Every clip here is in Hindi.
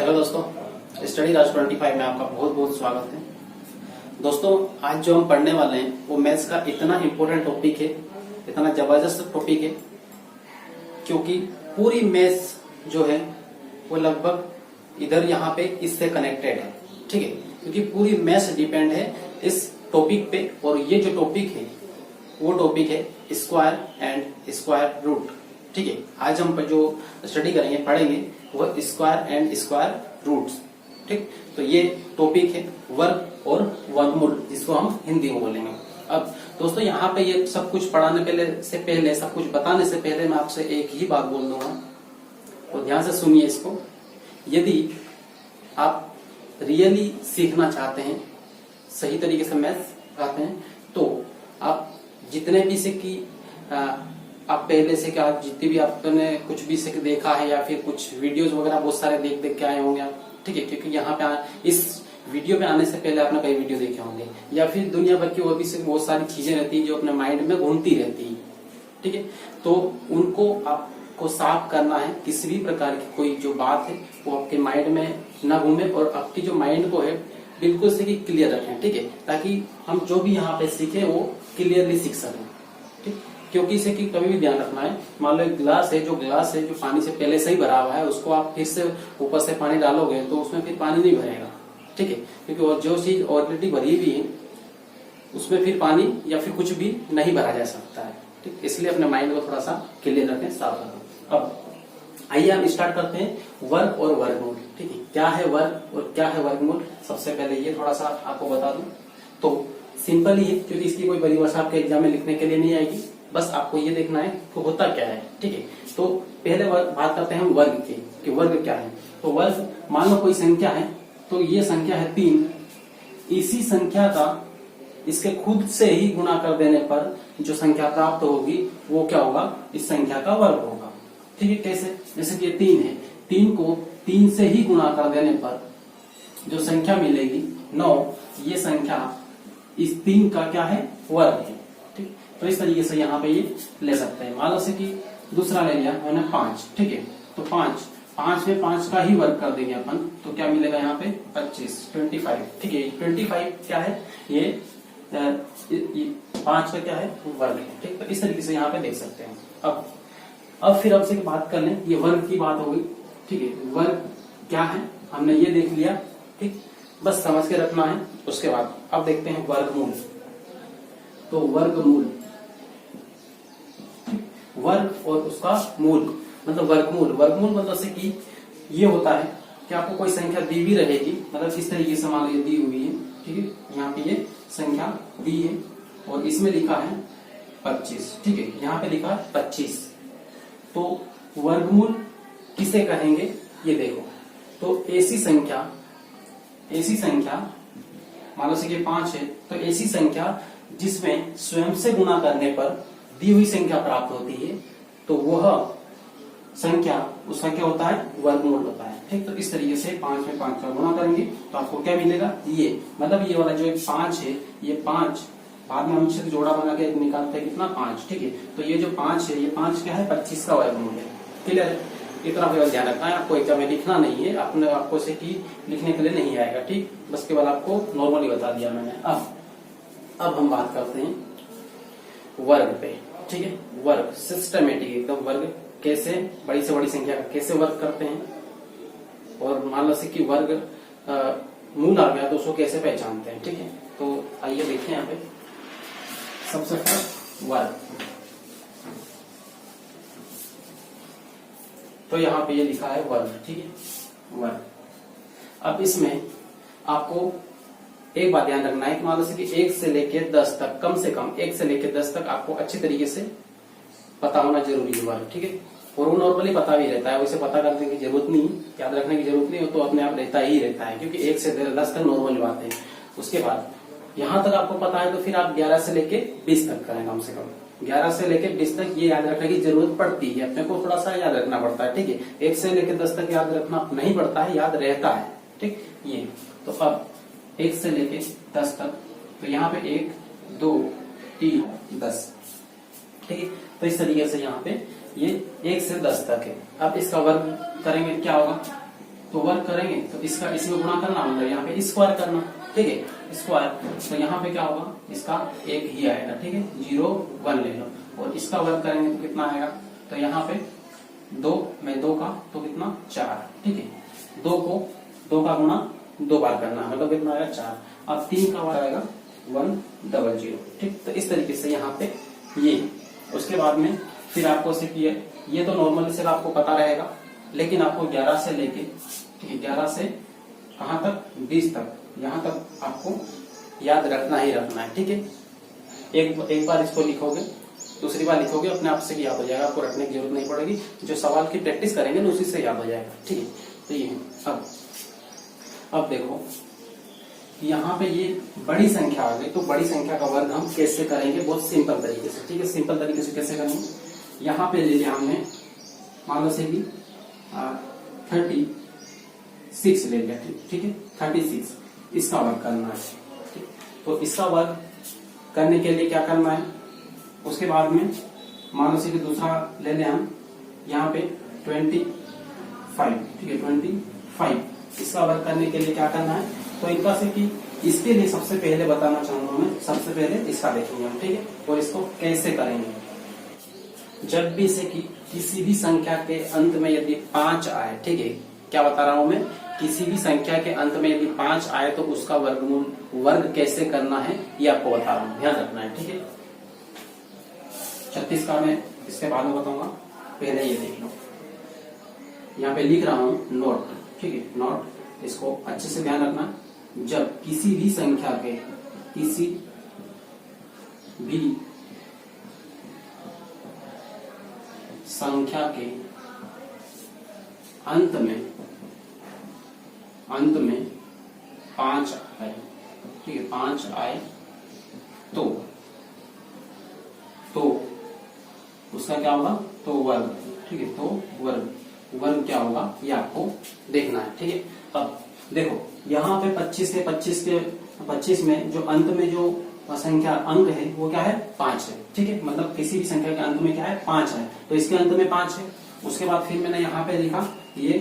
हेलो दोस्तों, स्टडी राज 25 में आपका बहुत बहुत स्वागत है। दोस्तों, आज जो हम पढ़ने वाले हैं वो मैथ्स का इतना इम्पोर्टेंट टॉपिक है, इतना जबरदस्त टॉपिक है, क्योंकि पूरी मैथ्स जो है वो लगभग इधर यहाँ पे इससे कनेक्टेड है। ठीक है, क्योंकि पूरी मैथ्स डिपेंड है इस टॉपिक पे। और ये जो टॉपिक है वो टॉपिक है स्क्वायर एंड स्क्वायर रूट। ठीक है, आज हम जो स्टडी करेंगे, पढ़ेंगे वो स्क्वायर एंड स्क्वायर रूट्स। ठीक, तो ये टॉपिक है वर्ग और वर्गमूल, जिसको हम हिंदी में बोलेंगे। अब दोस्तों, यहाँ पे ये सब कुछ पढ़ाने से पहले, सब कुछ बताने से पहले मैं आपसे एक ही बात बोल दूंगा और ध्यान से सुनिए इसको। यदि आप रियली सीखना चाहते हैं, सही तरीके से मैथ्स चाहते हैं, तो आप जितने भी से कि आप पहले से क्या जितनी भी आपने कुछ भी से देखा है या फिर कुछ वीडियोस वगैरह बहुत सारे देख देख के आए होंगे आप। ठीक है, क्योंकि यहाँ पे इस वीडियो पे आने से पहले आपने कई वीडियो देखे होंगे, या फिर दुनिया भर की और भी से बहुत सारी चीजें रहती है जो अपने माइंड में घूमती रहती है। ठीक है, तो उनको आपको साफ करना है। किसी भी प्रकार की कोई जो बात है वो आपके माइंड में ना घूमे और आपकी जो माइंड को है बिल्कुल से क्लियर रखें। ठीक है, ताकि हम जो भी यहाँ पे सीखे वो क्लियरली सीख सकें। ठीक, क्योंकि इसे कि कभी भी ध्यान रखना है, मान लो एक गिलास है, जो पानी से पहले से ही भरा हुआ है, उसको आप फिर से ऊपर से पानी डालोगे तो उसमें फिर पानी नहीं भरेगा। ठीक है, क्योंकि और जो चीज ऑलरेडी भरी हुई है उसमें फिर पानी या फिर कुछ भी नहीं भरा जा सकता है। ठीक, इसलिए अपने माइंड को थोड़ा सा क्लियर रखें, साफ रखें। अब आइए हम स्टार्ट करते हैं वर्ग और वर्गमूल। ठीक है, क्या है वर्ग और क्या है वर्गमूल, सबसे पहले ये थोड़ा सा आपको बता दूं तो सिंपल ही है, क्योंकि इसकी कोई बड़ी भाषा आपके एग्जाम में लिखने के लिए नहीं आएगी। बस आपको ये देखना है कि होता क्या है। ठीक है, तो पहले बात करते हैं हम वर्ग की कि वर्ग क्या है। तो वर्ग, मान लो कोई संख्या है, तो ये संख्या है 3। इसी संख्या का इसके खुद से ही गुणा कर देने पर जो संख्या प्राप्त होगी वो क्या होगा, इस संख्या का वर्ग होगा। ठीक है, कैसे? जैसे कि 3 है, 3 को 3 से ही गुणा कर देने पर जो संख्या मिलेगी 9, ये संख्या इस 3 का क्या है, वर्ग है। ठीक, तो इस तरीके से यहाँ पे ये ले सकते हैं। मान लो से कि दूसरा ले लिया मैंने 5। ठीक है, तो 5 में 5 का ही वर्ग कर देंगे अपन, तो क्या मिलेगा यहाँ पे 25, 25। ठीक है, 25 क्या है, ये 5 का क्या है, वर्ग है। ठीक, तो इस तरीके से यहाँ पे देख सकते हैं। अब फिर आपसे बात कर लें, ये वर्ग की बात होगी। ठीक है, वर्ग क्या है हमने ये देख लिया। ठीक, बस समझ के रखना है। उसके बाद अब देखते हैं वर्गमूल। तो वर्गमूल, वर्ग और उसका मूल मतलब वर्गमूल। वर्गमूल मतलब से कि ये होता है कि आपको कोई संख्या दी भी रहेगी, मतलब इस तरीके से मान लीजिए दी हुई है। ठीक है, यहाँ पे ये संख्या दी है और इसमें लिखा है 25। ठीक है, यहाँ पे लिखा है 25। तो वर्गमूल किसे कहेंगे ये देखो। तो ऐसी संख्या मान लो से 5 है, तो ऐसी संख्या जिसमें स्वयं से गुणा करने पर दी हुई संख्या प्राप्त होती है, तो वह संख्या, उसका क्या होता है, वर्गमूल होता है। ठीक, तो इस तरीके से 5 में 5 का गुणा करेंगे तो आपको क्या मिलेगा, ये मतलब ये वाला जो 5 है, ये 5 बाद में हम इससे जोड़ा बना के निकालते हैं कितना, 5। ठीक है, तो ये जो 5 है, ये 5 क्या है, 25 का वर्गमूल है। क्लियर है? इतना केवल ध्यान रखना है, आपको एग्जाम में लिखना नहीं है, अपने आपको से कि लिखने के लिए नहीं आएगा। ठीक, बस केवल आपको नॉर्मली बता दिया मैंने। अब हम बात करते हैं वर्ग पे। ठीक है, वर्ग सिस्टमेटिक एकदम, वर्ग कैसे बड़ी से बड़ी संख्या का कैसे वर्ग करते हैं, और मान लो से कि वर्ग मूल आ गया तो उसको कैसे पहचानते हैं। ठीक है, तो आइए देखें यहाँ पे सबसे फर्स्ट वर्ग। तो यहाँ पे ये लिखा है वर्ग। ठीक है, वर्ग। अब इसमें आपको एक बात ध्यान रखना है कि मान लो कि 1 से लेके 10 तक, कम से कम 1 से लेके 10 तक आपको अच्छी तरीके से पता होना जरूरी है वर्ग। ठीक है, और वो नॉर्मली पता भी रहता है, उसे पता करने की जरूरत नहीं, याद रखने की जरूरत नहीं हो, तो अपने आप रहता ही रहता है, क्योंकि 1 से 10 तक नॉर्मल बात है। उसके बाद यहाँ तक आपको पता है तो फिर आप 11 से लेके 20 तक करें, कम से कम 11 से लेके 20 तक ये याद रखने की जरूरत पड़ती है, अपने को थोड़ा सा याद रखना पड़ता है। ठीक है, 1 से लेके 10 तक याद रखना नहीं पड़ता है, याद रहता है। ठीक, ये तो अब 1 से लेके 10 तक, तो यहाँ पे 1, 2, 3, 10। ठीक है, तो इस तरीके से यहाँ पे ये 1 से 10 तक है। अब इसका वर्ग करेंगे क्या होगा, तो वर्क करेंगे तो इसका इसमें गुणा करना, मतलब यहाँ पे स्क्वायर करना, ठीक है स्क्वायर। तो यहाँ पे क्या होगा, इसका एक ही आएगा, ठीक है 0 1 ले लो, और इसका वर्क करेंगे तो कितना आएगा, तो यहाँ पे 2 में 2 का तो कितना 4, ठीक है 2 का गुणा 2 बार करना, मतलब कितना आएगा 4। अब 3 का वर्क आएगा 100, ठीक। तो इस तरीके से यहाँ पे ये, उसके बाद में फिर आपको सिर्फ ये तो नॉर्मली सिर्फ आपको पता रहेगा, लेकिन आपको 11 से लेके, ठीक है 11 से कहाँ तक 20 तक, यहाँ तक आपको याद रखना ही रखना है, ठीक है। एक बार इसको लिखोगे, दूसरी बार लिखोगे, अपने आप से याद हो जाएगा, आपको रखने की जरूरत नहीं पड़ेगी। जो सवाल की प्रैक्टिस करेंगे ना उसी से याद हो जाएगा, ठीक है। तो ये अब देखो यहाँ पे ये बड़ी संख्या आ गई, तो बड़ी संख्या का वर्ग हम कैसे करेंगे, बहुत सिंपल तरीके से, ठीक है। सिंपल तरीके से कैसे करेंगे, यहाँ पे ले लिया हमने, मान लो से कि 36 ले लिया, ठीक है 36, इसका वर्ग करना है, ठीक। तो इसका वर्ग करने के लिए क्या करना है, उसके बाद में मान लो से कि दूसरा ले लें हम, यहाँ पे 25, ठीक है 25, इसका वर्ग करने के लिए क्या करना है, तो इनका से कि इसके लिए सबसे पहले बताना चाहूंगा मैं, सबसे पहले इसका देखेंगे हम, ठीक है। और इसको कैसे करेंगे, जब भी से कि किसी भी संख्या के अंत में यदि 5 आए, ठीक है क्या बता रहा हूं मैं, किसी भी संख्या के अंत में यदि 5 आए तो उसका वर्ग कैसे करना है ये आपको बता रहा हूं, ध्यान रखना है, ठीक है। 36 का मैं इसके बाद में बताऊंगा, पहले ये देख लो, यहाँ पे लिख रहा हूं नोट, ठीक है नोट, इसको अच्छे से ध्यान रखना। जब किसी भी संख्या के अंत में 5 आए, ठीक है 5 आए तो उसका क्या होगा, तो वर्ग, ठीक है। तो वर्ग क्या होगा ये आपको देखना है, ठीक है। अब देखो यहाँ पे 25 में जो अंत में जो संख्या अंक है वो क्या है 5 है, ठीक है। मतलब किसी भी संख्या के अंत में क्या है 5 है, तो इसके अंत में 5 है। उसके बाद फिर मैंने यहाँ पे लिखा ये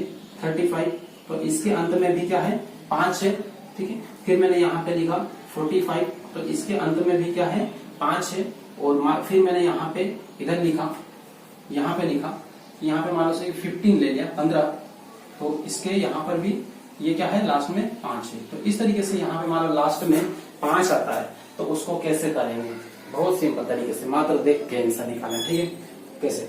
35, तो इसके अंत में भी क्या है 5 है, ठीक है। फिर मैंने यहाँ पे लिखा 45, तो इसके अंत में भी क्या है 5 है। और फिर मैंने यहाँ पे इधर लिखा, यहाँ पे मान लो से 15 ले लिया 15, तो इसके यहाँ पर भी ये क्या है लास्ट में 5 है। तो इस तरीके से यहाँ पे मान लो लास्ट में 5 आता है, तो उसको कैसे करेंगे, बहुत सिंपल तरीके से, मात्र देख के आंसर निकालना, ठीक है। कैसे,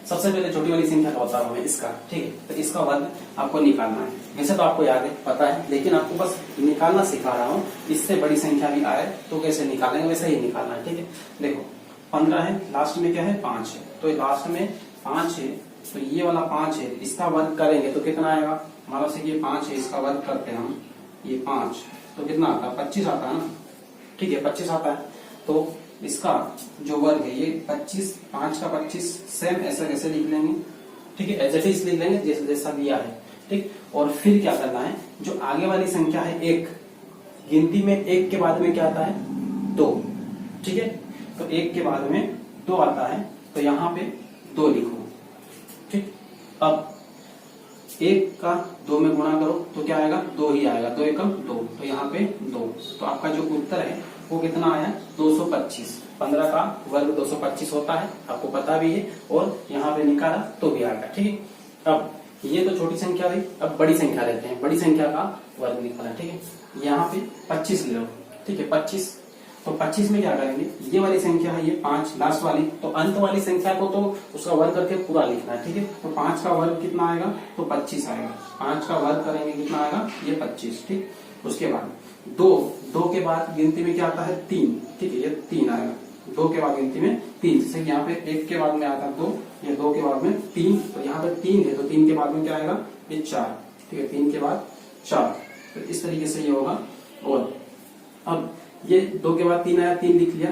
सबसे पहले छोटी वाली संख्या का बता रहा हूँ मैं इसका, ठीक है। तो इसका वर्ग आपको निकालना है, वैसे तो आपको याद है पता है, लेकिन आपको बस निकालना सिखा रहा हूँ। इससे बड़ी संख्या भी आए तो कैसे निकालेंगे, वैसे ही निकालना है, ठीक है। देखो 15 है, लास्ट में क्या है 5 है, तो लास्ट में 5 है, तो ये वाला 5 है, इसका वर्ग करेंगे तो कितना आएगा, मान लो से ये 5 है, इसका वर्ग करते हैं हम, ये 5 तो कितना आता है 25 आता है ना, ठीक है 25 आता है। तो इसका जो वर्ग है ये 25, 5 का 25, सेम ऐसा कैसे लिख लेंगे, ठीक है एज इट इज लिख लेंगे जैसे जैसा दिया है, ठीक। और फिर क्या करना है, जो आगे वाली संख्या है 1, गिनती में 1 के बाद में क्या आता है 2, ठीक है। तो 1 के बाद में 2 आता है, तो यहाँ पे 2 लिखो, ठीक। अब 1 का 2 में गुणा करो तो क्या आएगा 2 ही आएगा, 2 एकम 2, तो यहाँ पे 2। तो आपका जो उत्तर है वो कितना आया 225। 15 का वर्ग 225 होता है, आपको पता भी है, और यहाँ पे निकाला तो भी आएगा, ठीक है। अब ये तो छोटी संख्या हुई, अब बड़ी संख्या लेते हैं, बड़ी संख्या का वर्ग निकाला, ठीक है। यहाँ पे 25 ले लो, ठीक है 25, तो 25 में क्या करेंगे, ये वाली संख्या है ये 5 लास्ट वाली, तो अंत वाली संख्या को तो उसका वर्ग करके पूरा लिखना है, ठीक है। तो 5 का वर्ग कितना आएगा, तो 25 आएगा, 5 का वर्ग करेंगे कितना आएगा ये 25, ठीक। उसके बाद 2 के बाद गिनती में क्या आता है 3, ठीक है ये 3 आएगा, 2 के बाद गिनती में 3, जैसे यहाँ पे 1 के बाद में आता है 2, ये 2 के बाद में 3, तो यहाँ पे 3 है, तो 3 के बाद में क्या आएगा ये 4, ठीक है 3 के बाद 4, तो इस तरीके से ये होगा। और अब ये 2 के बाद 3 आया, 3 लिख लिया,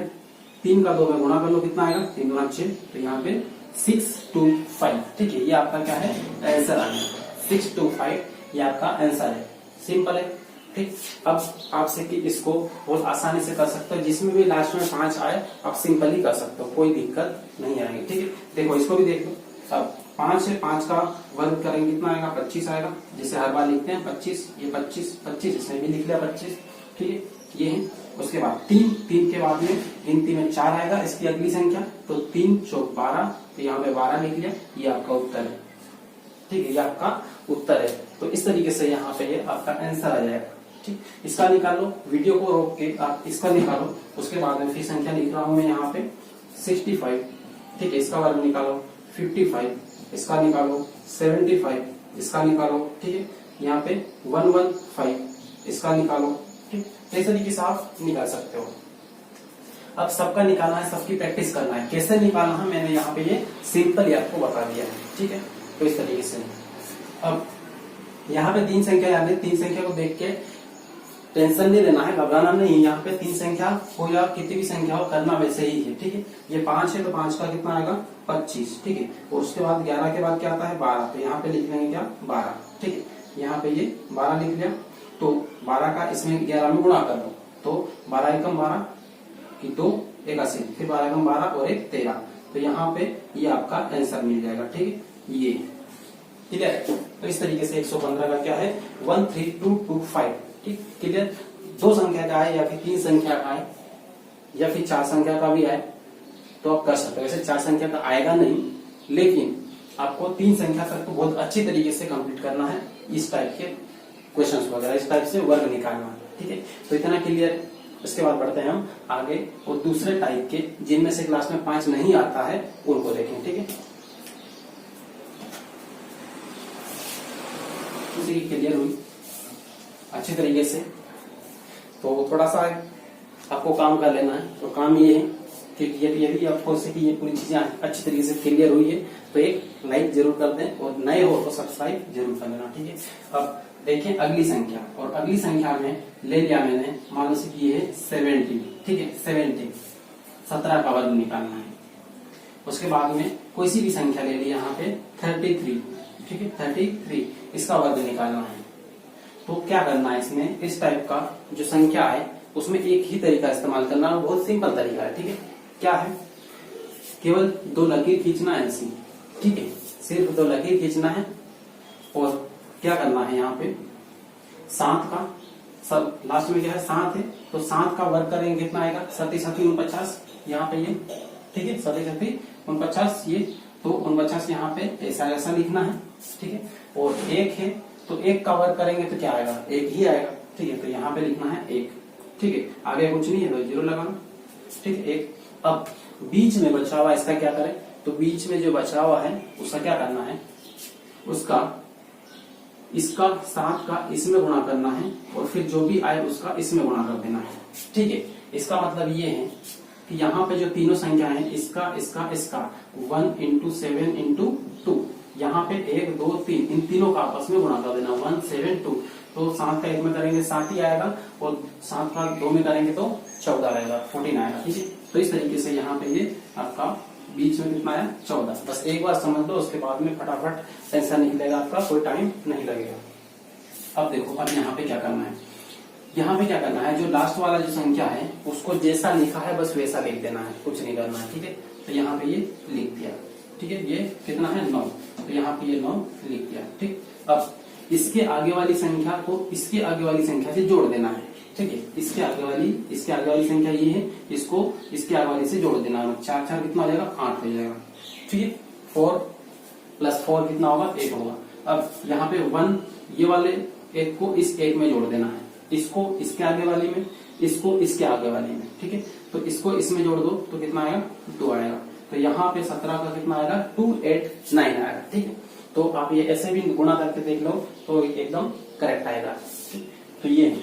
3 का 2 में गुणा कर लो कितना आएगा 3 गुना 6, तो यहाँ पे 625, ठीक है ये आपका क्या है आंसर आ गया 625, ये आपका आंसर है, सिंपल है, ठीक। अब आपसे कि इसको बहुत आसानी से कर सकते हो, जिसमें भी लास्ट में 5 आए आप सिंपली कर सकते हो, कोई दिक्कत नहीं आएगी, ठीक है। देखो इसको भी देख लो, अब 5 है, 5 का वर्ग करेंगे कितना आएगा, 25 आएगा। जैसे हर बार लिखते हैं 25, ये 25 इसमें भी लिख लिया 25, ठीक है, ये है। उसके बाद 3 के बाद में गिनती में 4 आएगा, इसकी अगली संख्या, तो 3 चौक 12, तो यहाँ पे 12 लिख लिया, ये आपका उत्तर है, ठीक है, ये आपका उत्तर है। तो इस तरीके से यहाँ पे ये आपका आंसर आ जाएगा, ठीक। इसका निकालो, वीडियो को रोक के आप इसका निकालो, उसके बाद में फिर संख्या लिख रहा हूं मैं यहाँ पे 65, ठीक है, इसका वर्ग निकालो 55, इसका निकालो 75, इसका निकालो, ठीक है, यहाँ पे 115, इसका निकालो, ठीक। इस तरीके से आप निकाल सकते हो। अब सबका निकालना है, सबकी प्रैक्टिस करना है, कैसे निकालना है मैंने यहाँ पे ये सिंपल आपको बता दिया है, ठीक है। तो इस तरीके से अब यहाँ पे 3 संख्या याद है, 3 संख्या को देख के टेंशन नहीं लेना है, घबराना नहीं। यहाँ पे 3 संख्या हो या कितनी भी संख्या हो, करना वैसे ही है, ठीक है। ये 5 है, तो 5 का कितना आएगा 25, ठीक है। और उसके बाद 11 के बाद क्या आता है 12, तो यहाँ पे लिख लेंगे क्या 12, ठीक है। यहाँ पे ये 12 लिख लिया, तो 12 का इसमें 11 में गुणा कर लो, तो 12 एकम 12 की 2 81, फिर 12 एकम 12 और 1 13, तो यहाँ पे ये आपका आंसर मिल जाएगा, ठीक है, ये क्लियर। तो इस तरीके से 115 का क्या है 13225, ठीक, क्लियर। 2 संख्या का है या फिर 3 संख्या का है या फिर 4 संख्या का भी है तो आप कर सकते हो। वैसे 4 संख्या का आएगा नहीं, लेकिन आपको 3 संख्या तक तो बहुत अच्छी तरीके से कंप्लीट करना है, इस टाइप के क्वेश्चंस वगैरह, इस टाइप से वर्ग निकालना है, ठीक है। तो इतना क्लियर। इसके बाद बढ़ते हैं हम आगे और दूसरे टाइप के, जिनमें से क्लास में 5 नहीं आता है उनको देखें, ठीक है। किसी की क्लियर हुई अच्छी तरीके से, तो थोड़ा सा आपको काम कर लेना है। तो काम ये है कि यदि आपको से कि ये पूरी चीजें अच्छी तरीके से क्लियर हुई है तो एक लाइक जरूर कर दें, और नए हो तो सब्सक्राइब जरूर कर लेना, ठीक है। अब देखें अगली संख्या, और अगली संख्या में ले लिया मैंने, मान लो कि ये है 70, ठीक है, 17 का वर्ग निकालना है। उसके बाद में कोई सी भी संख्या ले ली, यहाँ पे 33, ठीक है, 33, इसका वर्ग निकालना है। तो क्या करना है इसमें, इस टाइप का जो संख्या है उसमें एक ही तरीका इस्तेमाल करना है, बहुत सिंपल तरीका है, ठीक है। क्या है, केवल 2 लकीर खींचना है ऐसी, ठीक है, सिर्फ 2 लकीर खींचना है। और क्या करना है, यहाँ पे 7 का सब लास्ट में क्या है 7 है, तो 7 का वर्ग करेंगे कितना आएगा 7 7 49, यहाँ पे ये, ठीक है, 7 7 49, ये तो 49 यहाँ पे ऐसा ऐसा लिखना है, ठीक है। और 1 है, तो 1 का वर्ग करेंगे तो क्या आएगा 1 ही आएगा, ठीक है। तो यहाँ पे लिखना है 1, ठीक है, आगे कुछ नहीं है तो 0 लगाना, ठीक है, 1। अब बीच में बचा हुआ इसका क्या करें, तो बीच में जो बचा हुआ है उसका क्या करना है, उसका इसका 7 का इसमें गुणा करना है, और फिर जो भी आए उसका इसमें गुणा कर देना है, ठीक है। इसका मतलब ये है कि यहाँ पे जो तीनों संख्या है, इसका इसका इसका 1 × 7 × 2, यहाँ पे 1 2 3 इन तीनों का आपस में गुणा कर देना 1 7 2, तो 7 का 1 में करेंगे 7 ही आएगा, और 7 का 2 में करेंगे तो 14 आएगा, 14 आएगा, ठीक है। तो इस तरीके से यहाँ पे ये आपका बीच में कितना आया 14। बस एक बार समझ लो, उसके बाद में फटाफट आंसर निकलेगा आपका, कोई टाइम नहीं लगेगा। अब देखो, अब यहाँ पे क्या करना है, यहाँ पे क्या करना है, जो लास्ट वाला जो संख्या है उसको जैसा लिखा है बस वैसा लिख देना है, कुछ नहीं करना है, ठीक है। तो यहाँ पे ये लिख दिया, ठीक है, ये कितना है 9, तो यहाँ पे ये 9 लिख दिया, ठीक। अब इसके आगे वाली संख्या को इसके आगे वाली संख्या से जोड़ देना है, ठीक है। इसके आगे वाली संख्या ये है, इसको इसके आगे वाली से जोड़ देना है, 4 4 कितना हो जाएगा 8 हो जाएगा, ठीक है। 4 + 4 कितना होगा 8 होगा। अब यहाँ पे 1 ये वाले 1 को इस 1 में जोड़ देना है, इसको इसके आगे वाली में, इसको इसके आगे वाली में, ठीक है। तो इसको इसमें जोड़ दो तो कितना आएगा 2 आएगा। तो यहाँ पे 17 का कितना आएगा 289 आएगा, ठीक है। तो आप ये ऐसे भी गुणा करके देख लो तो एकदम करेक्ट आएगा। तो ये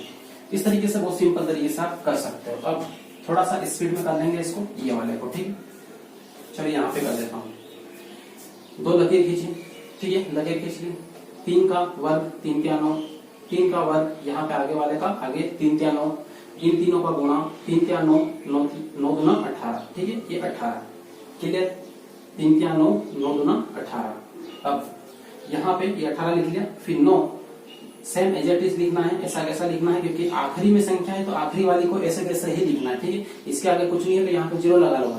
इस तरीके से बहुत सिंपल तरीके से आप कर सकते हो। अब थोड़ा सा स्पीड में कर लेंगे इसको, ये वाले को, ठीक है। चलिए यहाँ पे कर देता हूँ, 2 लकीर खींची, ठीक है, लकीर खींच ली, 3 का वर्ग 3 × 9, 3 का वर्ग यहाँ पे आगे वाले का आगे 3 × 9, इन तीनों का गुणा 3 × 9 9 दूना 18, ठीक है, ये 18 क्लियर, 3 × 9 9 दूना 18। अब यहाँ पे ये 18 लिख लिया, फिर 9 सेम एज इट इज लिखना है, ऐसा कैसा लिखना है क्योंकि आखिरी में संख्या है तो आखिरी वाली को ऐसे कैसे ही लिखना है, ठीक है। इसके आगे कुछ नहीं है तो यहाँ पे 0 लगा लो,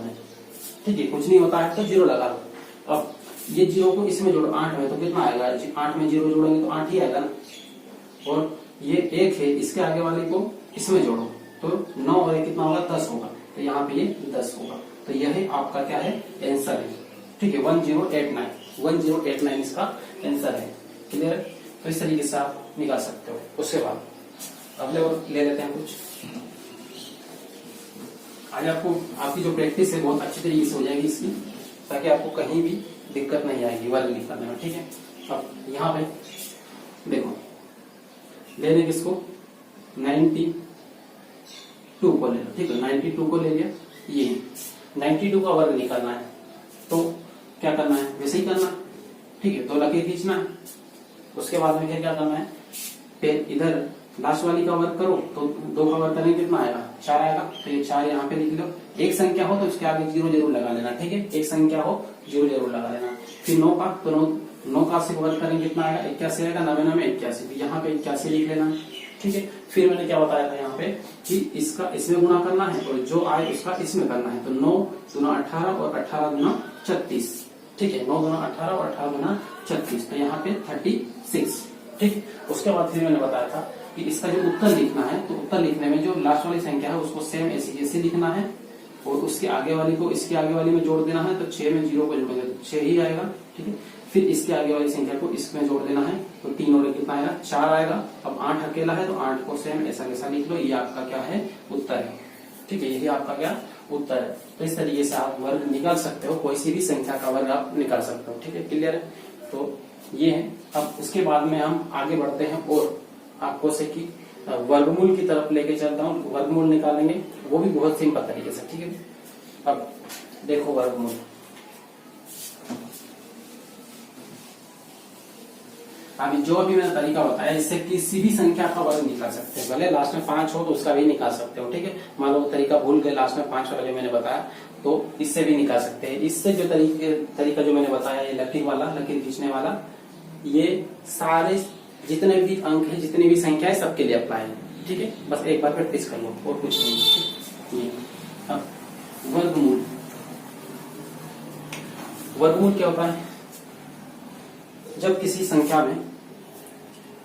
ठीक है, कुछ नहीं होता है तो 0 लगा लो। अब ये 0 को इसमें जोड़ो 8 में, तो कितना आएगा? 8 में 0 जोड़ेंगे तो 8 ही आएगा ना। और ये 1 है, इसके आगे वाले को इसमें जोड़ो तो 9 और 1 कितना होगा? 10 होगा। तो यहाँ पे ये 10 होगा। तो यह आपका क्या है? आंसर है। ठीक है, 1089 इसका आंसर है। क्लियर है? तो इस तरीके से आप निकाल सकते हो। उसके बाद अगले और ले लेते हैं कुछ। आज आपको आपकी जो प्रैक्टिस है बहुत अच्छी तरीके से हो जाएगी इसकी, ताकि आपको कहीं भी दिक्कत नहीं आएगी वर्ग निकालने में। ठीक है, अब यहाँ पे देखो, ले लें किसको? 92 को ले लो। ठीक है, 92 को ले लिया। ये 92 का वर्ग निकालना है, तो क्या करना है? वैसे ही करना है। ठीक है, 2 लकीर खींचना है। उसके बाद में फिर क्या करना है? फिर इधर लास्ट वाली का वर्ग करो, तो 2 का वर्ग करेंगे कितना आएगा? 4 आएगा। तो ये 4 यहाँ पे लिख लो। एक संख्या हो तो उसके आगे 0 जरूर लगा लेना। ठीक है, एक संख्या हो 0 जरूर लगा लेना। फिर 9 का, तो 9 का से वर्ग करेंगे कितना आएगा? 81 आएगा। 99 81, तो यहाँ पे 81 लिख लेना। ठीक है, फिर मैंने क्या बताया था यहाँ पे कि इसका इसमें गुणा करना है और जो आए उसका इसमें करना है। तो 9 दूना 18 और 18 दूना 36। ठीक है, 9 दूना 18 और 18 दूना 36, तो यहाँ पे 36। ठीक, उसके बाद फिर मैंने बताया था कि इसका जो उत्तर लिखना है, तो उत्तर लिखने में जो लास्ट वाली संख्या है उसको सेम ऐसे जैसे लिखना है और उसके आगे वाली को इसके आगे वाली में जोड़ देना है। तो 6 में 0 को जोड़ेंगे तो 6 ही आएगा। ठीक है, फिर इसके आगे वाली संख्या को इसमें जोड़ देना है, तो 3 और 1 कितना आएगा? 4 आएगा। अब 8 अकेला है तो 8 को सेम ऐसा कैसा लिख लो। ये आपका क्या है? उत्तर है। ठीक है, यही आपका क्या उत्तर है। तो इस तरीके से आप वर्ग निकाल सकते हो, कोई सी भी संख्या का वर्ग आप निकाल सकते हो। ठीक है, क्लियर है? तो ये है। अब उसके बाद में हम आगे बढ़ते हैं और आपको से कि वर्गमूल की तरफ लेके चलता हूँ। वर्गमूल निकालेंगे, वो भी बहुत सिंपल तरीके से। ठीक है, अब देखो वर्गमूल। अभी जो अभी मैंने तरीका बताया, इससे किसी भी संख्या का वर्ग निकाल सकते हैं। भले लास्ट में 5 हो तो उसका भी निकाल सकते हो। ठीक है, मान लो तरीका भूल गए, लास्ट में 5 वाला जो मैंने बताया, तो इससे भी निकाल सकते हैं। इससे जो तरीका जो मैंने बताया, ये लकीर वाला, लकीर खींचने वाला, ये सारे जितने भी अंक है, जितनी भी संख्या है, सबके लिए अप्लाई है। ठीक है, बस एक बार प्रैक्टिस कर लो और कुछ नहीं। अब वर्गमूल, वर्गमूल क्या होता है? जब किसी संख्या में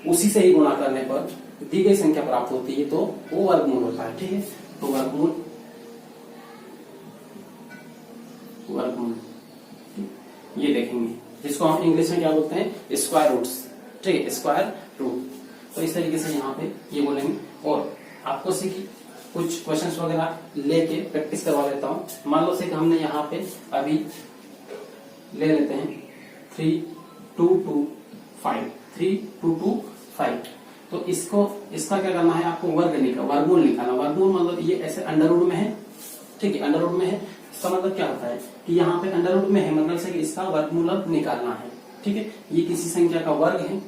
उसी से ही गुणा करने पर दी गई संख्या प्राप्त होती है तो वो वर्गमूल होता है। ठीक है, तो वर्गमूल ये देखेंगे, जिसको हम इंग्लिश में क्या बोलते हैं? Square roots. ठीक है, स्क्वायर रूट। तो इस तरीके से यहाँ पे ये बोलेंगे। और आपको से कि कुछ क्वेश्चंस वगैरह लेके प्रैक्टिस करवा देता हूँ। मान लो से कि हमने यहाँ पे अभी ले लेते हैं 3225। तो इसका क्या करना है? आपको वर्गमूल निकालना। वर्गमूल मतलब ये ऐसे अंडर रूट में है। ठीक है, अंडर रूट में है। इसका मतलब क्या होता है कि यहाँ पे अंडर रूट में है, मतलब से कि इसका वर्गमूल अब निकालना है। ठीक है, ये किसी संख्या का वर्ग है,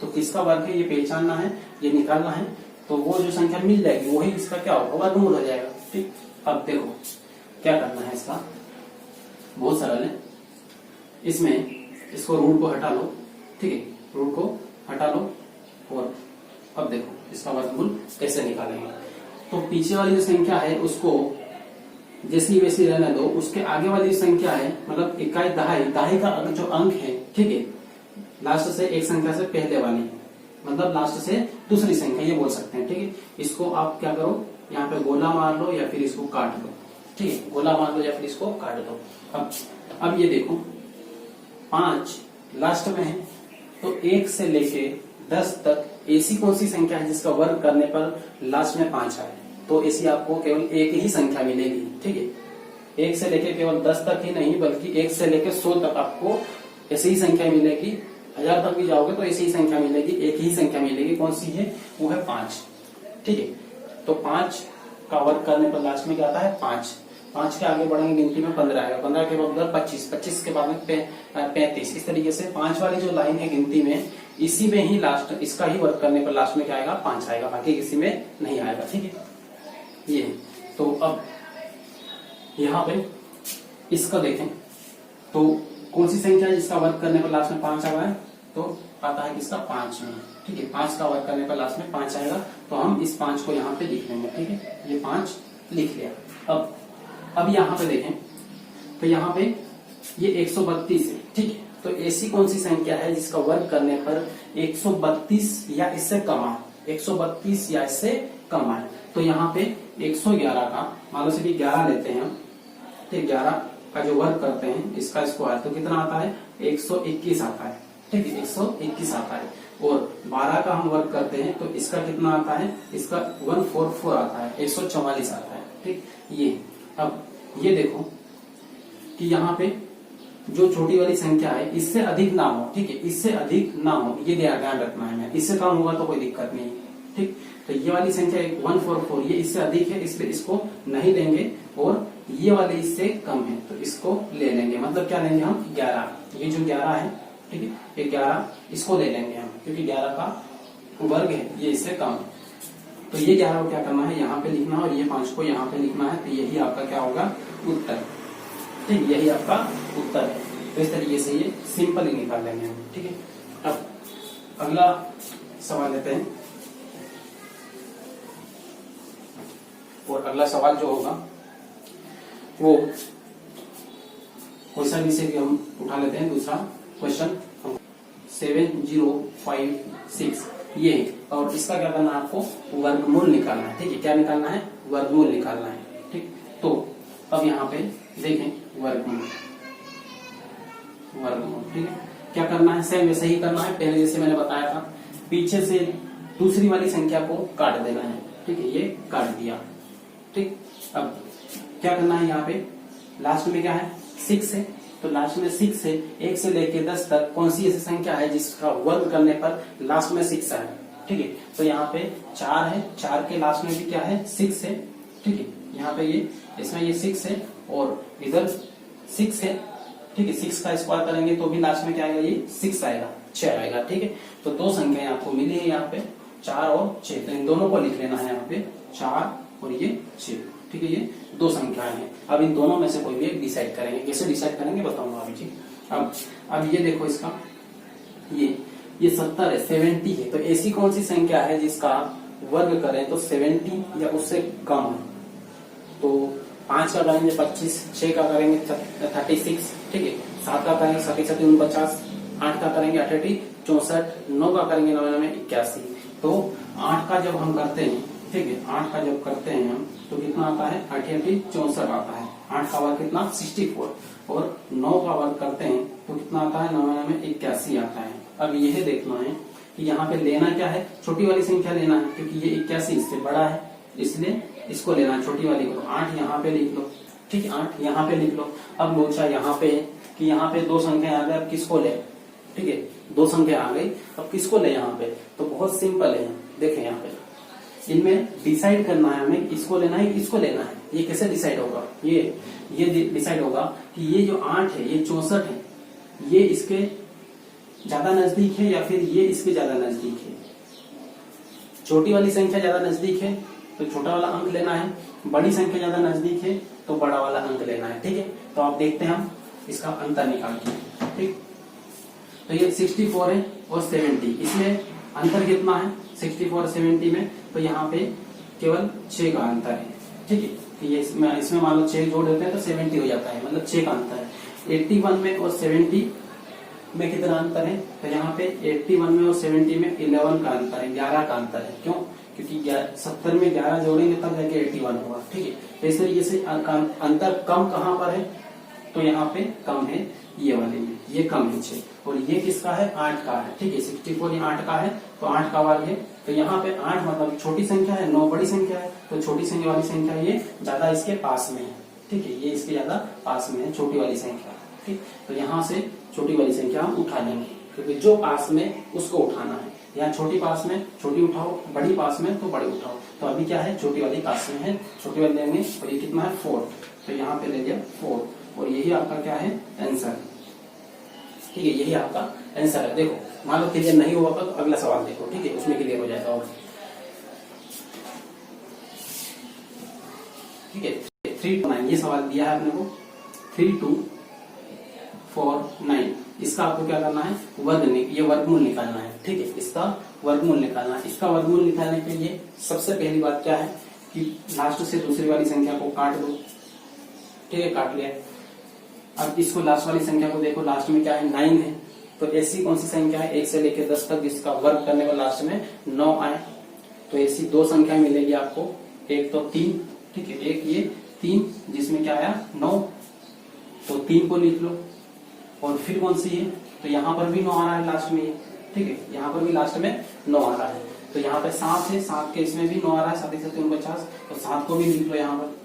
तो किसका वर्ग है ये पहचानना है, ये निकालना है। तो वो जो संख्या मिल जाएगी वही इसका क्या होगा? वर्गमूल हो जाएगा। ठीक, अब देखो क्या करना है इसका, बहुत सरल है। इसमें इसको रूट को हटा लो। ठीक है, रूट को हटा लो और अब देखो इसका वर्गमूल कैसे निकालेंगे। तो पीछे वाली जो संख्या है उसको जैसी वैसी रहने दो। उसके आगे वाली संख्या है, मतलब इकाई दहाई का जो अंक है, ठीक है, लास्ट से एक संख्या से पहले वाली, मतलब लास्ट से दूसरी संख्या, ये बोल सकते हैं। ठीक है, इसको आप क्या करो, यहाँ पे गोला मार लो या फिर इसको काट दो। ठीक है, गोला मार लो या फिर इसको काट दो। अब ये देखो 5 लास्ट में है, तो 1 से लेके 10 तक ऐसी कौन सी संख्या है जिसका वर्ग करने पर लास्ट में 5 आए? तो ऐसी आपको केवल एक ही संख्या मिलेगी। ठीक है, 1 से लेके केवल 10 तक ही नहीं, बल्कि 1 से लेके 100 तक आपको ऐसी ही संख्या मिलेगी। 1000 तक भी जाओगे तो ऐसी ही संख्या मिलेगी, एक ही संख्या मिलेगी। कौन सी है? वो है 5। ठीक है, तो 5 का वर्ग करने पर लास्ट में क्या आता है? 5। 5 के आगे बढ़ेंगे गिनती में 15 आएगा, 15 के बाद उधर 25, 25 के बाद में 35। इस तरीके से 5 वाली जो लाइन है गिनती में, इसी में ही लास्ट, इसका ही वर्ग करने पर लास्ट में क्या आएगा? 5 आएगा, बाकी किसी में नहीं आएगा। ठीक है, ये तो अब यहाँ पे इसका देखें तो कौन सी संख्या है जिसका वर्ग करने पर लास्ट में 5 आ रहा है? तो आता है किसका? 5 में। ठीक है, 5 का वर्ग करने पर लास्ट में 5 आएगा, तो हम इस 5 को यहाँ पे लिख लेंगे। ठीक है, ये 5 लिख लिया। अब यहाँ पे देखें तो यहाँ पे ये 132 है, ठीक है। तो ऐसी कौन सी संख्या है जिसका वर्ग करने पर 132 या इससे कम आए, 132 या इससे कम आए। तो यहाँ पे 111 का मान लो कि 11 लेते हैं हम, ठीक, 11 का जो वर्ग करते हैं इसका स्क्वायर तो कितना आता है, 121 आता है, ठीक है, 121 आता है। और 12 का हम वर्ग करते हैं तो इसका कितना आता है, इसका 144 आता है, 144 आता है, ठीक। ये अब ये देखो कि यहाँ पे जो छोटी वाली संख्या है इससे अधिक ना हो, ठीक है, इससे अधिक ना हो, ये ध्यान रखना है। मैं इससे कम होगा तो कोई दिक्कत नहीं, ठीक। तो ये वाली संख्या 144 ये इससे अधिक है, इसलिए इसको नहीं लेंगे। और ये वाले इससे कम है तो इसको ले लेंगे। मतलब क्या लेंगे हम, 11, ये जो 11 है, ठीक है, ये 11 इसको ले लेंगे हम, क्योंकि 11 का वर्ग है, ये इससे कम है। तो ये 11 को क्या करना है, यहाँ पे लिखना है, और ये 5 को यहाँ पे लिखना है। तो यही आपका क्या होगा, उत्तर, ठीक, यही आपका उत्तर है। तो इस तरीके से ये सिंपल ही निकाल लेंगे हम, ठीक है। अब अगला सवाल लेते हैं, और अगला सवाल जो होगा वो कोई सा विषय भी हम उठा लेते हैं। दूसरा क्वेश्चन 7056 ये है, और इसका क्या करना है, आपको वर्गमूल निकालना है, ठीक है। क्या निकालना है, वर्गमूल निकालना है, ठीक। तो अब यहाँ पे देखें वर्गमूल, ठीक है। क्या करना है, सेम वैसे ही करना है पहले जैसे मैंने बताया था। पीछे से दूसरी वाली संख्या को काट देना है, ठीक है, ये काट दिया, ठीक। अब क्या करना है, यहाँ पे लास्ट में क्या है, 6 है। तो लास्ट में 6 है, 1 से लेके 10 तक कौन सी ऐसी संख्या है जिसका वर्ग करने पर लास्ट में 6 है, ठीक है। तो यहाँ पे 4 है, 4 के लास्ट में भी क्या है, 6 है, ठीक है। यहाँ पे ये इसमें ये 6 है और इधर 6 है, ठीक है। 6 का स्क्वायर करेंगे तो भी लास्ट में क्या आएगा, ये 6 आएगा, 6 आएगा, ठीक है। तो दो संख्याएं आपको मिली है यहाँ पे, 4 और 6। तो इन दोनों को लिख लेना है यहाँ पे, 4 और ये 6, ठीक है। ये दो संख्याएं हैं। अब इन दोनों में से कोई भी एक डिसाइड करेंगे। कैसे डिसाइड करेंगे बताऊंगा अभी, ठीक। अब ये देखो इसका ये 70 है, 70 है। तो ऐसी कौन सी संख्या है जिसका वर्ग करें तो 70 या उससे कम है। तो 5 का करेंगे 25, 6 का करेंगे 36, ठीक है। 7 का करेंगे 37 49, 8 का करेंगे 38 64, 9 का करेंगे 99 81। तो 8 का जब हम करते हैं, ठीक है, 8 का जब करते हैं हम तो कितना आता है, 88 64 आता है। 8 का वर्ग कितना, 64। और 9 का वर्ग करते हैं तो कितना आता है, 99 81 आता है। अब यह देखना है कि यहाँ पे लेना क्या है, छोटी वाली संख्या लेना है, क्योंकि ये 81 इससे बड़ा है, इसलिए इसको लेना है, छोटी वाली को। 8 यहाँ पे लिख लो, ठीक है, 8 यहाँ पे लिख लो। अब लोचा यहाँ पे है कि यहाँ पे दो संख्या आ गई, अब किसको ले, ठीक है, दो संख्या आ गई, अब किसको ले यहाँ पे। तो बहुत सिंपल है, देखें यहाँ पे इनमें डिसाइड करना है हमें, इसको लेना है इसको लेना है। ये कैसे डिसाइड होगा, ये डिसाइड होगा कि ये जो 8 है ये 64 है, ये इसके ज्यादा नजदीक है या फिर ये इसके ज्यादा नजदीक है। छोटी वाली संख्या ज्यादा नजदीक है तो छोटा वाला अंक लेना है, बड़ी संख्या ज्यादा नजदीक है तो बड़ा वाला अंक लेना है, ठीक है। तो आप देखते हैं हम इसका अंतर निकालते हैं, ठीक। तो ये 64 है और 70, इसमें अंतर कितना है 64 और 70 में। तो यहाँ पे केवल 6 का अंतर है, ठीक है। ये इसमें मान लो 6 जोड़ देते हैं तो 70 हो जाता है, मतलब 6 का अंतर है। 81 में और 70 में कितना अंतर है, तो यहाँ पे 81 में और 70 में 11 का अंतर है, 11 का अंतर है। क्यों, क्योंकि 70 में 11 जोड़ेंगे तब जाके 81 होगा, ठीक है। तो इस तरीके से अंतर कम कहाँ पर है, तो यहाँ पे कम है ये वाले में, ये कम है 6। और ये किसका है, 8 का है, ठीक है। 64 ये 8 का है तो 8 का वर्ग है। तो यहाँ पे 8 मतलब छोटी संख्या है, 9 बड़ी संख्या है, तो छोटी संख्या वाली संख्या ये ज्यादा इसके पास में है, ठीक है, ये इसके ज्यादा पास में है छोटी वाली संख्या, ठीक। तो यहाँ से छोटी वाली संख्या हम उठा लेंगे, क्योंकि जो पास में उसको उठाना है। यहाँ छोटी पास में छोटी उठाओ, बड़ी पास में तो बड़ी उठाओ। तो अभी क्या है, छोटी वाली पास में है, छोटी वाली लेंगे। और ये कितना है 4, तो यहाँ पे ले लिया 4। और यही आपका क्या है, आंसर, ठीक है, यही आपका आंसर है। देखो मान लो क्लियर नहीं हुआ तो अगला सवाल देखो, ठीक है, उसमें क्लियर हो जाएगा। और ठीक है, 3 to 9 ये सवाल दिया है अपने को, 3 to 4 9। इसका आपको क्या करना है, ये वर्गमूल निकालना है, ठीक है, इसका वर्गमूल निकालना है। इसका वर्गमूल निकालने के लिए सबसे पहली बात क्या है कि लास्ट से दूसरी वाली संख्या को काट दो, ठीक है, काट लिया। अब इसको लास्ट वाली संख्या को देखो, लास्ट में क्या है 9 है, तो ऐसी कौन सी संख्या है 1 से लेकर 10 तक जिसका वर्ग करने पर लास्ट में 9 आए। तो ऐसी दो संख्या मिलेगी आपको, एक तो 3, ठीक है, एक ये 3 जिसमें क्या आया 9, तो 3 को लिख लो। और फिर कौन सी है, तो यहाँ पर भी 9 आ रहा है लास्ट में, ठीक है, यहाँ पर भी लास्ट में 9 आ रहा है। तो यहाँ पे 7 है, 7 के इसमें भी 9 आ रहा है, 7 7 49, तो 7 को भी लिख लो यहाँ पर,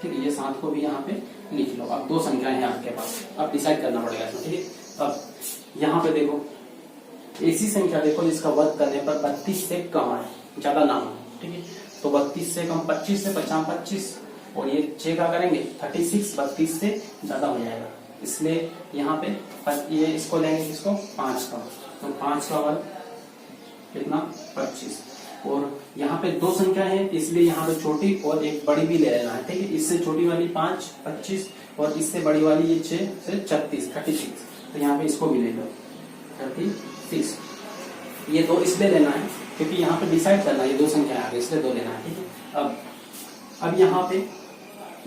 ठीक है, ये 7 को भी यहाँ पे लिख लो। अब दो संख्याएं हैं आपके पास, अब डिसाइड करना पड़ेगा इसमें, ठीक है। अब यहाँ पे देखो ऐसी संख्या देखो जिसका वर्ग करने पर 32 से कम आए, ज्यादा ना हो, ठीक है। तो 32 से कम 25 से 50 25, और ये 6 का करेंगे 36, 32 से ज्यादा हो जाएगा, इसलिए यहाँ पे ये इसको लेंगे, इसको 5 का, तो 5 का वर्ग कितना 25। और यहाँ पे दो संख्या है इसलिए यहाँ पे छोटी और एक बड़ी भी ले लेना है, ठीक है। इससे छोटी वाली 5 25 और इससे बड़ी वाली ये 6 से 36, तो यहाँ पे इसको भी ले लो 36। ये दो इसलिए लेना है क्योंकि यहाँ पे डिसाइड करना है, ये दो संख्या आगे इसलिए दो लेना है, ठीक है। अब यहाँ पे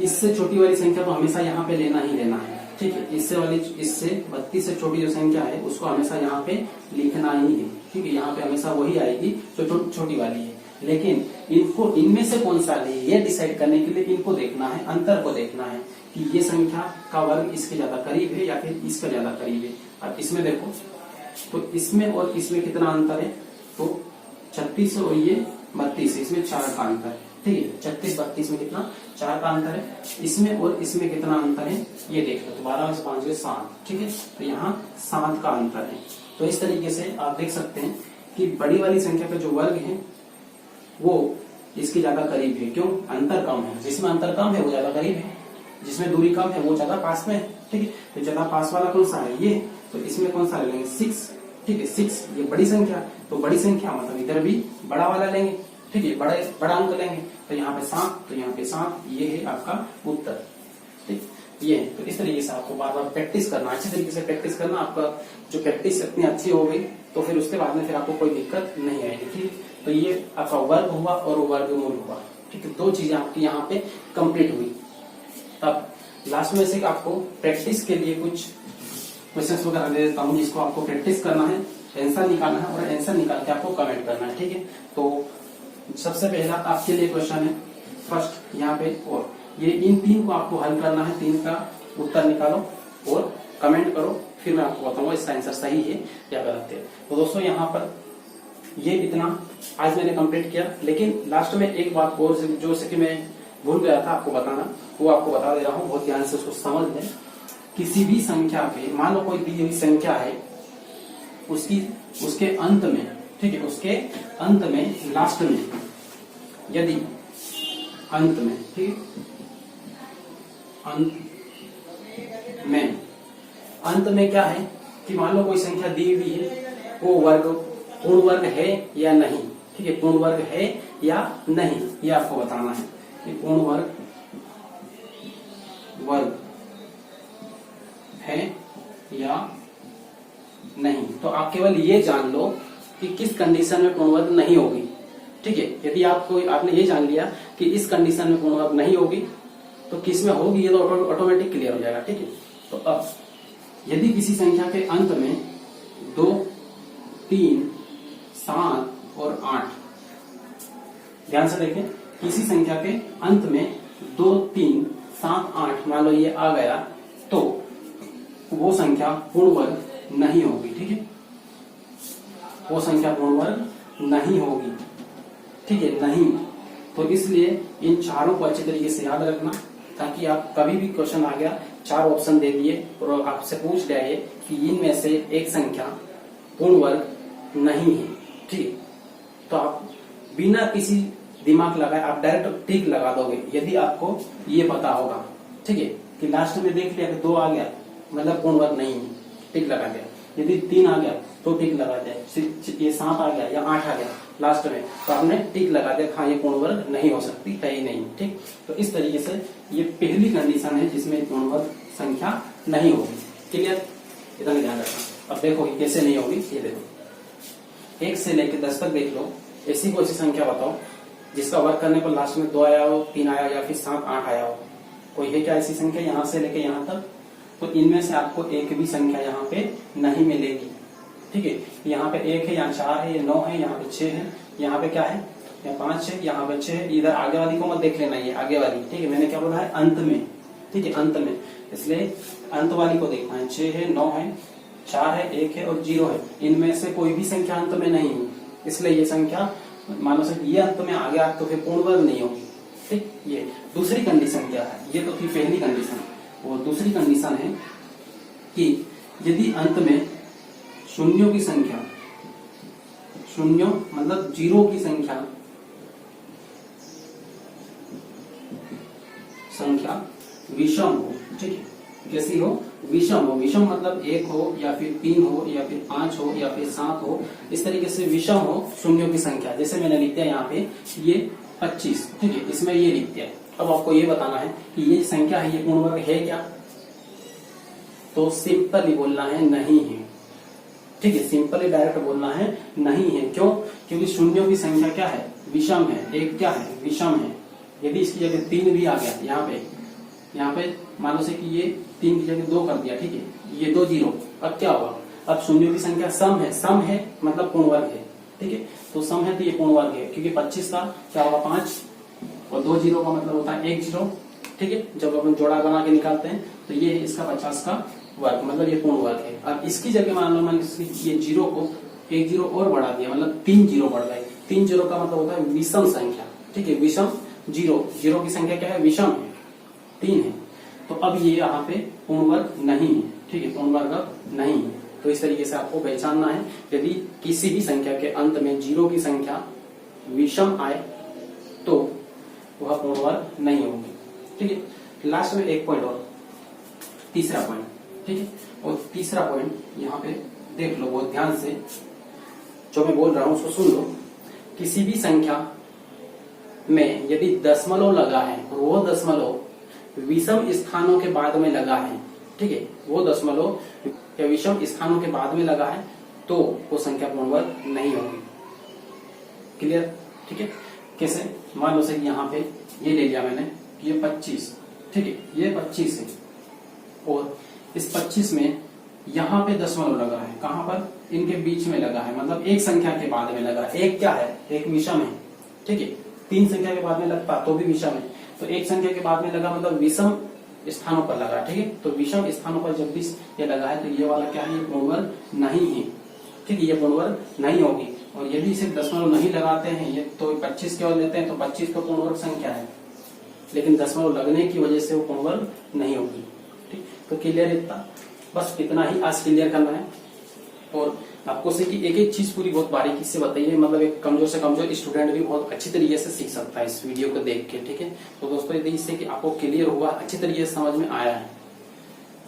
इससे छोटी वाली संख्या तो हमेशा यहाँ पे लेना ही लेना है, ठीक है। इससे 32 से छोटी जो संख्या है उसको हमेशा यहाँ पे लिखना ही है, ठीक है। यहाँ पे हमेशा वही आएगी जो छोटी वाली है, लेकिन इनको इनमें से कौन सा ले ये डिसाइड करने के लिए इनको देखना है, अंतर को देखना है कि ये संख्या का वर्ग इसके ज्यादा करीब है या फिर इसका ज्यादा करीब है। अब इसमें देखो तो इसमें और इसमें कितना अंतर है, तो 36 और ये 32 है, इसमें 4 का अंतर है, ठीक है। 36 32 में कितना 4 का अंतर है, इसमें और इसमें कितना अंतर है ये देख लो, तो 12 से 5 7, ठीक है। तो यहाँ 7 का अंतर है। तो इस तरीके से आप देख सकते हैं कि बड़ी वाली संख्या का जो वर्ग है वो इसके ज्यादा करीब है, क्यों, अंतर कम है, जिसमें अंतर कम है वो ज्यादा करीब है, जिसमें दूरी कम है वो ज्यादा पास में है, ठीक है। तो ज्यादा पास वाला कौन सा है ये, तो इसमें कौन सा ले लेंगे 6, ठीक है। 6 ये बड़ी संख्या, तो बड़ी संख्या मतलब इधर भी बड़ा वाला लेंगे, ठीक है, बड़ा अंक लेंगे, तो यहाँ पे 7, तो यहाँ पे 7, ये है आपका उत्तर, ठीक। ये तो इस तरीके से आपको बार बार प्रैक्टिस करना, अच्छी तरीके से प्रैक्टिस करना। आपका जो प्रैक्टिस इतनी अच्छी हो गई तो फिर उसके बाद में फिर आपको कोई दिक्कत नहीं आएगी, ठीक। तो ये आपका वर्ग हुआ और वर्गमूल हुआ, ठीक है, दो चीजें आपकी यहाँ पे कंप्लीट हुई। अब लास्ट में से आपको प्रैक्टिस के लिए कुछ क्वेश्चंस वगैरह दे देता हूँ जिसको आपको प्रैक्टिस करना है, आंसर निकालना है और आंसर निकाल के आपको कमेंट करना है, ठीक है। तो सबसे पहला आपके लिए क्वेश्चन है फर्स्ट यहाँ पे, और ये इन 3 को आपको हल करना है, 3 का उत्तर निकालो और कमेंट करो, फिर मैं आपको बताऊंगा इसका आंसर सही है या गलत है। तो दोस्तों यहाँ पर ये इतना आज मैंने कंप्लीट किया, लेकिन लास्ट में एक बात और जो से कि मैं भूल गया था आपको बताना, वो आपको बता दे रहा हूँ, बहुत ध्यान से उसको समझ लें। किसी भी संख्या पे, मान लो कोई दी हुई संख्या है, उसके अंत में, ठीक है, उसके अंत में लास्ट में यदि अंत में, ठीक है, अंत में क्या है कि मान लो कोई संख्या दी हुई है, वो पूर्ण वर्ग है या नहीं, ठीक है, पूर्ण वर्ग है या नहीं ये आपको बताना है कि पूर्ण वर्ग है या नहीं। तो आप केवल ये जान लो कि किस कंडीशन में पूर्ण वर्ग नहीं होगी, ठीक है। यदि आपने ये जान लिया कि इस कंडीशन में पूर्ण वर्ग नहीं होगी तो किस में होगी ये तो ऑटोमेटिक क्लियर हो जाएगा, ठीक है। तो अब यदि किसी संख्या के अंत में 2 3 7 और 8, ध्यान से देखें, किसी संख्या के अंत में 2 3 7 8 मान लो ये आ गया, तो वो संख्या पूर्ण वर्ग नहीं होगी, ठीक है, वो संख्या पूर्ण वर्ग नहीं होगी, ठीक है, नहीं। तो इसलिए इन चारों को अच्छी तरीके से याद रखना, ताकि आप कभी भी क्वेश्चन आ गया 4 ऑप्शन दे दिए और आपसे पूछ लिया है कि इनमें से एक संख्या पूर्ण वर्ग नहीं है, ठीक, तो आप बिना किसी दिमाग लगाए आप डायरेक्ट टिक लगा दोगे यदि आपको ये पता होगा, ठीक है, कि लास्ट में देख लिया कि 2 आ गया मतलब पूर्ण वर्ग नहीं है, टिक लगा दिया। यदि 3 आ गया तो टिक लगा दिया, ये 7 आ गया या 8 आ गया लास्ट में तो आपने टिक लगा दिया, हाँ ये पूर्ण वर्ग नहीं हो सकती है ही नहीं, ठीक। तो इस तरीके से ये पहली कंडीशन है जिसमें पूर्ण वर्ग संख्या नहीं होगी, क्लियर, इतना ध्यान रखना। अब देखो कैसे नहीं होगी, ये देखो 1 से लेकर 10 तक देख लो, ऐसी कोई सी संख्या बताओ जिसका वर्ग करने पर लास्ट में 2 आया हो, 3 आया या फिर 7 8 आया हो, कोई है क्या ऐसी संख्या यहाँ से लेकर यहाँ तक, तो इनमें से आपको एक भी संख्या यहाँ पे नहीं मिलेगी। ठीक है, यहाँ पे 1 है, यहाँ 4 है, ये 9 है, यहाँ पे 6 है, यहाँ पे क्या है, यहाँ 5 है, यहाँ पे 6 है। इधर आगे वाली को मत देख लेना, ये आगे वाली। ठीक है, मैंने क्या बोला है, अंत में। ठीक है, अंत में, इसलिए अंत वाली को देखना है। 6 है, 9 है, 4 है, 1 है और 0 है। इनमें से कोई भी संख्या अंत में नहीं है, इसलिए ये संख्या मानो से ये अंत में आ गया तो फिर पूर्ण वर्ग नहीं होगी। ठीक, ये दूसरी कंडीशन क्या है, ये तो थी पहली कंडीशन। और दूसरी कंडीशन है कि यदि अंत में शून्यों की संख्या, शून्यों मतलब 0 की संख्या विषम हो। ठीक है, कैसी हो, विषम हो। विषम मतलब 1 हो या फिर 3 हो या फिर 5 हो या फिर 7 हो, इस तरीके से विषम हो शून्यों की संख्या। जैसे मैंने लिख दिया यहाँ पे ये 25। ठीक है, इसमें ये लिख दिया। अब आपको ये बताना है कि ये संख्या है, ये पूर्ण वर्ग है क्या, तो सिंपली बोलना है नहीं है। ठीक है, सिंपली डायरेक्ट बोलना है नहीं है। क्यों, क्योंकि शून्यों की संख्या क्या है, विषम है। एक क्या है, विषम है। यदि इसकी जगह 3 भी आ गया यहाँ पे मानो से कि ये 3 की जगह 2 कर दिया। ठीक है, ये 2 0, अब क्या होगा, अब शून्यों की संख्या सम है। सम है मतलब पूर्ण वर्ग है। ठीक है, तो सम है तो ये पूर्ण वर्ग है, क्योंकि 25 का क्या होगा 5 और 2 0 का मतलब होता है 1 0। ठीक है, जब अपन जोड़ा बना के निकालते हैं तो ये है इसका 50 का वर्ग, मतलब ये पूर्ण वर्ग है। अब इसकी जगह मान लो मैंने ये 0 को 1 0 और बढ़ा दिया, मतलब 3 0 बढ़ गए। 3 0 का मतलब होता है विषम संख्या। ठीक है, विषम 0 की संख्या क्या है, विषम है, 3 है। तो अब ये यहाँ पे पूर्ण वर्ग नहीं है। ठीक है, पूर्ण वर्ग नहीं है। तो इस तरीके से आपको पहचानना है, यदि किसी भी संख्या के अंत में 0 की संख्या विषम आए तो वह पूर्ण वर्ग नहीं होगी। ठीक है, लास्ट में एक पॉइंट और, तीसरा पॉइंट। ठीक है, और तीसरा पॉइंट यहाँ पे देख लो बहुत ध्यान से, जो मैं बोल रहा हूं उसको सुन लो। किसी भी संख्या में यदि दशमलव लगा है और वो दशमलव विषम स्थानों के बाद में लगा है, ठीक है, वो दशमलव या विषम स्थानों के बाद में लगा है तो वो संख्या पूर्ण वर्ग नहीं होगी। क्लियर? ठीक है, कैसे, मान लो से यहाँ पे ये ले लिया मैंने, ये 25। ठीक है, ये 25 है और इस 25 में यहाँ पे दशमलव लगा है। कहाँ पर, इनके बीच में लगा है, मतलब एक संख्या के बाद में लगा है। एक क्या है, एक विषम है। ठीक है, 3 संख्या के बाद में लगता तो भी विषम है, तो एक संख्या के बाद में लगा मतलब विषम स्थानों पर लगा। ठीक है, तो विषम स्थानों पर जब भी ये लगा है तो ये वाला क्या है, ये पूर्ण वर्ग नहीं है। ठीक है, ये पूर्ण वर्ग नहीं होगी। और यदि इसे दशमलव नहीं लगाते हैं, ये तो 25 केवल लेते हैं तो 25 तो पूर्ण वर्ग संख्या है, लेकिन दशमलव लगने की वजह से वो पूर्ण वर्ग नहीं होगी। ठीक, तो क्लियर इतना, बस इतना ही आज क्लियर करना है। और आपको से कि एक एक चीज पूरी बहुत बारीकी से बताइए, मतलब एक कमजोर से कमजोर स्टूडेंट भी बहुत अच्छी तरीके से सीख सकता है इस वीडियो को देख के। ठीक है, तो दोस्तों यदि इससे कि आपको क्लियर हुआ, अच्छी तरीके से समझ में आया है,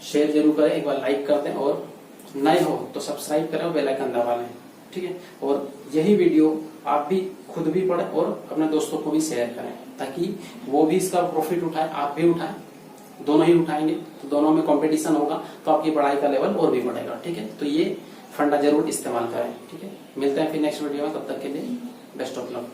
शेयर जरूर करें, एक बार लाइक कर दें और नए हो तो सब्सक्राइब करें और बेल आइकन दबा लें। ठीक है, और यही वीडियो आप भी खुद भी पढ़ें और अपने दोस्तों को भी शेयर करें, ताकि वो भी इसका प्रॉफिट उठाए, आप भी उठाएं, दोनों ही उठाएंगे तो दोनों में कंपटीशन होगा तो आपकी पढ़ाई का लेवल और भी बढ़ेगा। ठीक है, तो ये फंडा जरूर इस्तेमाल करें। ठीक है, मिलते हैं फिर नेक्स्ट वीडियो में, तब तक के लिए बेस्ट ऑफ लक।